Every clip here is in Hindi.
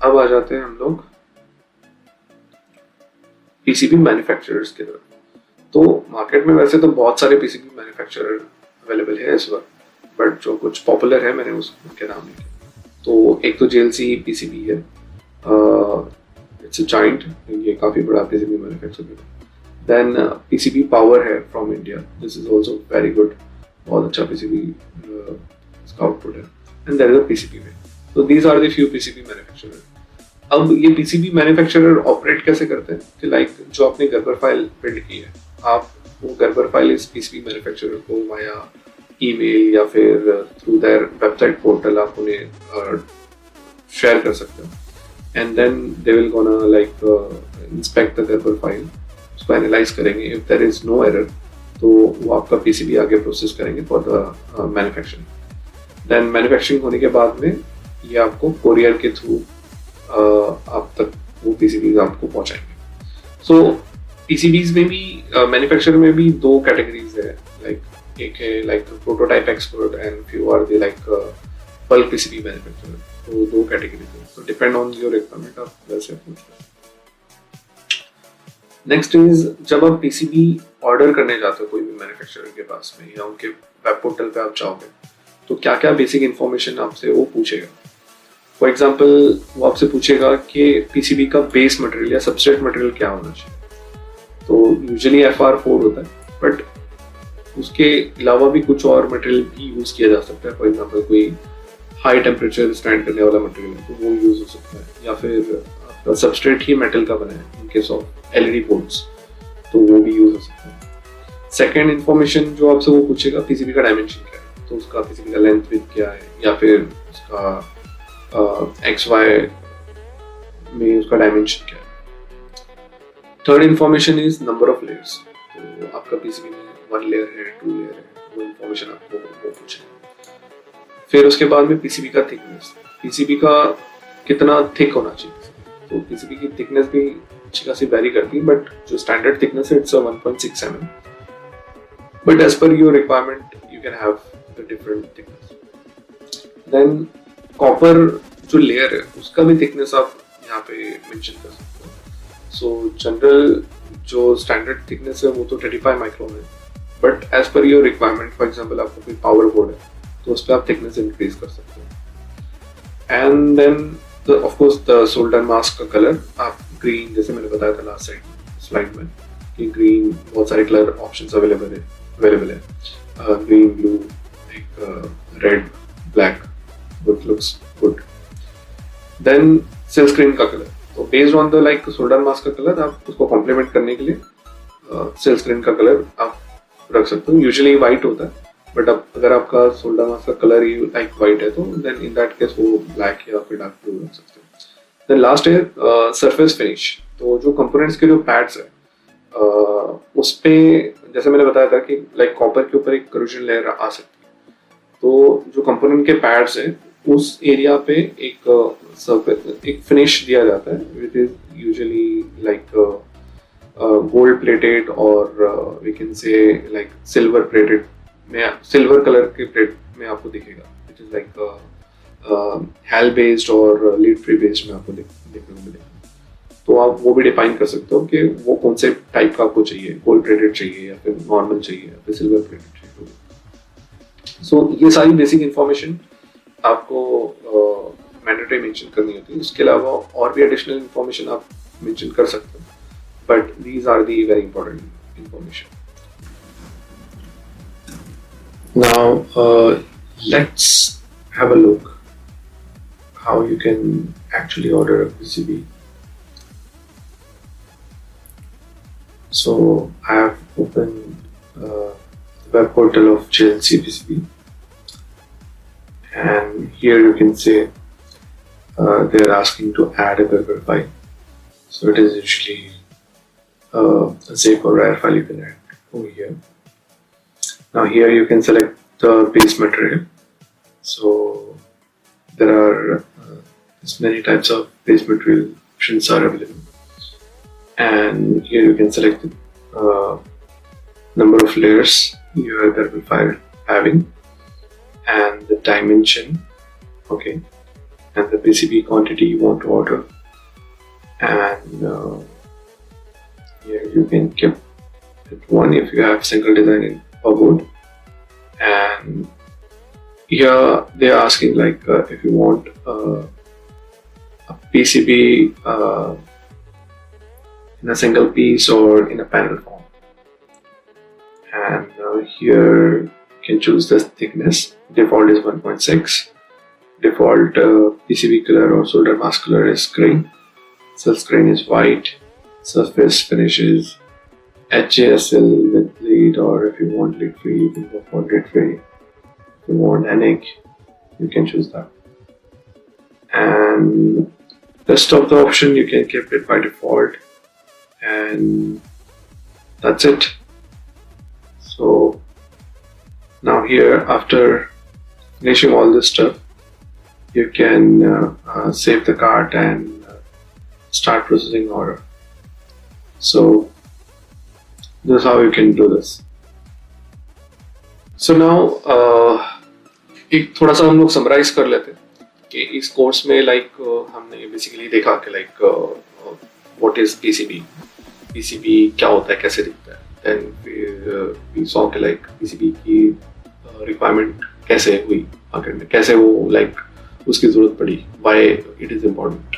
अब आ जाते हैं हम लोग पीसीबी मैन्युफैक्चरर्स की तरफ। तो मार्केट में वैसे तो बहुत सारे पीसीबी मैन्युफैक्चरर अवेलेबल है इस वक्त, बट जो कुछ पॉपुलर है मैंने उनके नाम लिखे। तो एक तो जेएलसी पीसीबी है, इट्स अ जाइंट, ये काफ़ी बड़ा पीसीबी मैन्युफैक्चरर है। देन पीसीबी पावर है from India, this is also very good, बहुत अच्छा पीसीबी इसका आउटपुट है। And there is a PCB way. तो these are the few PCB manufacturer. अब ये पीसीबी मैन्युफैक्चरर ऑपरेट कैसे करते हैं कि लाइक जो आपने गर्बर फाइल बिल्ड की है, आप वो गर्बर फाइल इस पीसीबी मैन्युफैक्चरर को वाया ईमेल या फिर थ्रू देयर वेबसाइट पोर्टल आप उन्हें शेयर कर सकते हो। And then they will gonna like inspect the Gerber file, उसको एनालाइज करेंगे। If there is no error तो वो आपका पीसीबी आगे प्रोसेस करेंगे for the manufacturing. Then manufacturing होने के बाद में ये आपको कोरियर के थ्रू आप तक वो पीसीबीज आपको पहुंचाएंगे। सो पीसीबीज में भी मैन्युफैक्चर में भी दो कैटेगरीज है, लाइक एक है like prototype expert and few are the like bulk PCB manufacturer. तो दो कैटेगरीज है, तो डिपेंड ऑन योर रिक्वायरमेंट आप वैसे अप्रोच करें। नेक्स्ट इज जब आप पीसीबी ऑर्डर करने जाते हो कोई भी मैन्युफैक्चरर के पास में या उनके वेब पोर्टल पे आप जाओगे, तो क्या क्या बेसिक इंफॉर्मेशन आपसे वो पूछेगा। फॉर एग्जाम्पल वो आपसे पूछेगा कि पीसीबी का बेस मटेरियल या सबस्ट्रेट मटेरियल क्या होना चाहिए। तो यूजुअली FR4 होता है, बट उसके अलावा भी कुछ और मटेरियल भी यूज किया जा सकता है। फॉर एग्जाम्पल कोई हाई टेम्परेचर स्टैंड करने वाला मटेरियल है तो वो यूज हो सकता है, या फिर आपका सबस्ट्रेट ही मेटल का बना है in case of LED boards, तो वो भी यूज हो सकता है। सेकेंड इन्फॉर्मेशन जो आपसे वो पूछेगा पीसीबी का डायमेंशन क्या है, तो उसका पीसीबी का लेंथ विड्थ क्या है, या फिर उसका XY में उसका डायमेंशन क्या है। Third information is number of layers, तो आपका पीसीबी में 1 लेयर है 2 लेयर है, वो इन्फॉर्मेशन आपको वो पूछेगा। फिर उसके बाद में पीसीबी का थिकनेस, पीसीबी का कितना थिक होना चाहिए। तो पीसीबी की थिकनेस भी अच्छी खासी वेरी करती है, बट जो स्टैंडर्ड थिकनेस है it's 1.6 mm, but as per your requirement you can have the different thickness. Then copper जो लेयर है उसका भी थिकनेस आप यहाँ पे मेंशन कर सकते हो। सो जनरल जो स्टैंडर्ड थिकनेस है वो तो 35 माइक्रोन है, but as per your requirement, for example आपको कोई पावर बोर्ड है तो उस पर आप थिकनेस इंक्रीज कर सकते हो। And then of course the solder mask का कलर आप ग्रीन, जैसे मैंने बताया था लास्ट स्लाइड में कि ग्रीन बहुत सारे कलर ऑप्शंस अवेलेबल है, green, blue, red, black, which looks good. Then silk screen का कलर, तो based on the like solder mask का कलर आप उसको कॉम्प्लीमेंट करने के लिए सिल्क स्क्रीन का कलर आप रख सकते हो। यूजुअली वाइट होता है, बट अब अगर आपका सोल्डर मास्क का कलर ही लाइक वाइट है तो देन इन दैट केस वो ब्लैक या फिर डार्क ब्लू रख सकते हो। देन लास्ट है सरफेस फिनिश, तो जो कंपोनेंट्स के जो पैड्स है उस पे जैसे मैंने बताया था कि लाइक कॉपर के ऊपर एक करोजन लेयर आ सकती है, तो जो कंपोनेंट के पैड्स है उस एरिया पे एक फिनिश दिया जाता है which is usually like gold plated और we can say like silver plated में, सिल्वर कलर के प्लेट में आपको दिखेगा, which is like hell based और लीड फ्री बेस्ड में आपको देखने को मिलेगा। तो आप वो भी डिफाइन कर सकते हो कि वो कौन से टाइप का आपको चाहिए, गोल्ड प्लेटेड चाहिए या फिर नॉर्मल चाहिए या फिर सिल्वर प्लेटेड चाहिए। सो ये सारी बेसिक इंफॉर्मेशन आपको मैंडेटरी मेंशन करनी होती है। उसके अलावा और भी एडिशनल इंफॉर्मेशन आप मेंशन कर सकते हो, but these are the very important information. Now let's have a look how you can actually order a PCB. So I have opened the web portal of JLC PCB, and here you can say they are asking to add a Gerber file. So it is usually a zip or RAR file you can add over here. Now here you can select the base material. So there are many types of base material options are available, and here you can select the number of layers your Gerber file having and the dimension, okay, and the PCB quantity you want to order, and here you can keep it one if you have single design in per board. And here they are asking like if you want a PCB in a single piece or in a panel form, and here you can choose the thickness. Default is 1.6. Default PCB color or solder mask color is green. Surface grain is white. Surface finish is HJSL with lead, or if you want lead free, you can go for lead free. If you want ANIC, you can choose that. And rest of the option you can keep it by default, and that's it. So now here, after finishing all this stuff, you can save the cart and start processing order. So this is how you can do this. So now एक थोड़ा सा हम लोग समराइज कर लेते हैं कि इस कोर्स में हमने बेसिकली देखा कि व्हाट इज पीसीबी क्या होता है, कैसे दिखता है. देन वी सॉ कि पीसीबी की रिक्वायरमेंट कैसे हुई आखिर में, कैसे वो उसकी जरूरत पड़ी, why it is important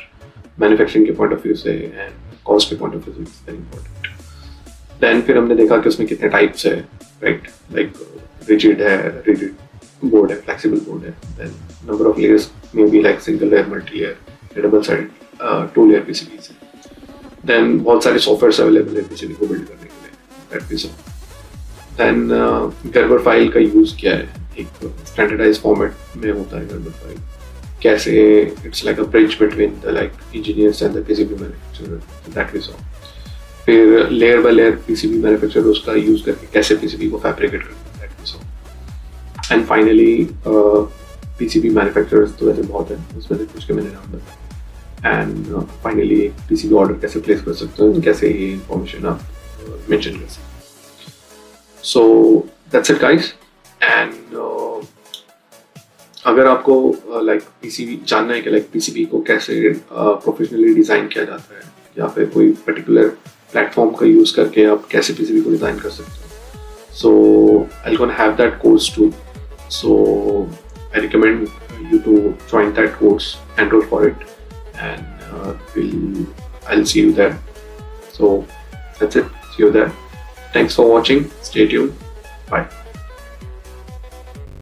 manufacturing के पॉइंट ऑफ व्यू से एंड कॉस्ट के पॉइंट ऑफ व्यू से इट्स वेरी इम्पोर्टेंट. देन फिर हमने देखा कि उसमें कितने टाइप्स है, राइट, रिजिड बोर्ड है, फ्लेक्सिबल बोर्ड है. देन नंबर ऑफ लेयर्स में भी single layer, multi layer, double side, 2 layer PCBs है. देन बहुत सारे सॉफ्टवेयर अवेलेबल है पीसीबी को बिल्ड करने के लिए, that we saw. Then Gerber file का यूज क्या है, एक स्टैंडर्डाइज फॉर्मेट में होता है गर्बर फाइल, कैसे it's like a bridge between the engineers and the PCB manufacturer, that we saw. फिर layer by layer PCB manufacturer उसका यूज करके कैसे पीसीबी को फैब्रिकेट करते हैं, that we saw. And finally PCB manufacturers तो वैसे बहुत है, उसमें से कुछ के मैंने नाम बताया. एंड फाइनली पीसीबी ऑर्डर कैसे प्लेस कर सकते हो, कैसे ये इंफॉर्मेशन आप मेंशन कर सकते हो. So that's it guys. And अगर आपको पीसीबी जानना है कि पीसीबी को कैसे प्रोफेशनली डिज़ाइन किया जाता है, या फिर कोई पर्टिकुलर प्लेटफॉर्म का यूज़ करके आप कैसे पीसीबी को डिज़ाइन कर सकते हो, so I gonna have that course too. So I recommend you to join that course, enroll for it, and I'll see you there. So that's it. See you there. Thanks for watching. Stay tuned. Bye.